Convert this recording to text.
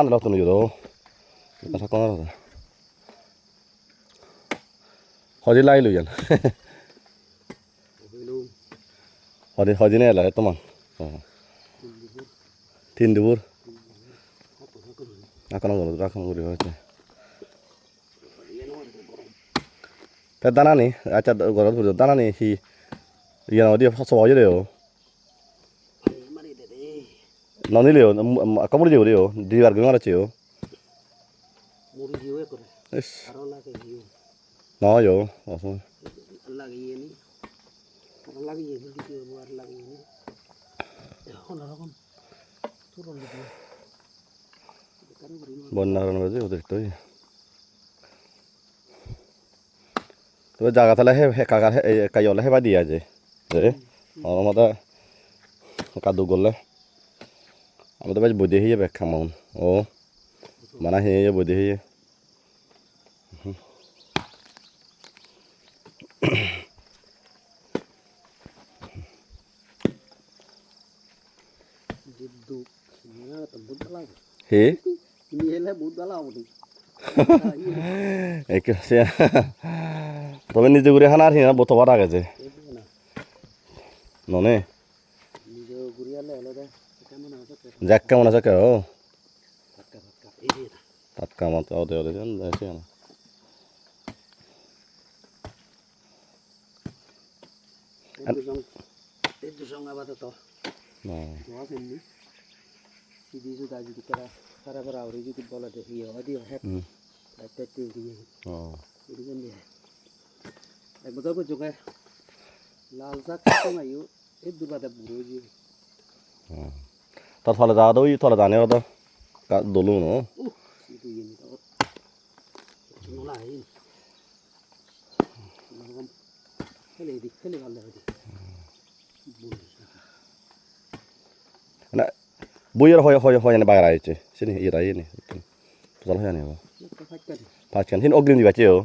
lo tunu yo ta con rồi họ đi lai luôn họ đi này là tụi mình tin được à con ngồi ra không ngồi được thế đàn này à chắc gọi là đàn này thì giờ nó đi số bao nhiêu điều nó đi liều có một điều điều đi vào cái ngõ đó chịu nó vô thôi bon nào nó rồi tới tôi জায়গা তাহলে হে কাকা কাইলে হেবা দিয়া যায় রে আমাদের কাদু করলে আমাদের বেশ বৈদে হয়ে যাবে খামাউন ও মানা হয়ে বৈদে হয়ে হে তবে নিজে করে খানা আর হিনা বতবার আগে যে ননে জ্যাক কেমন আছে কেউ টাটকা মতো ওদের ওদের আছে না তার ফলে যাওয়া দাও থলে জানে ওটা দলু ন না বইয়ের হয় না বাগার আইছে সে নি ইরা ইনি তোলা হয় না পাঁচখান হিন অগ্রিম দিবা চেয়েও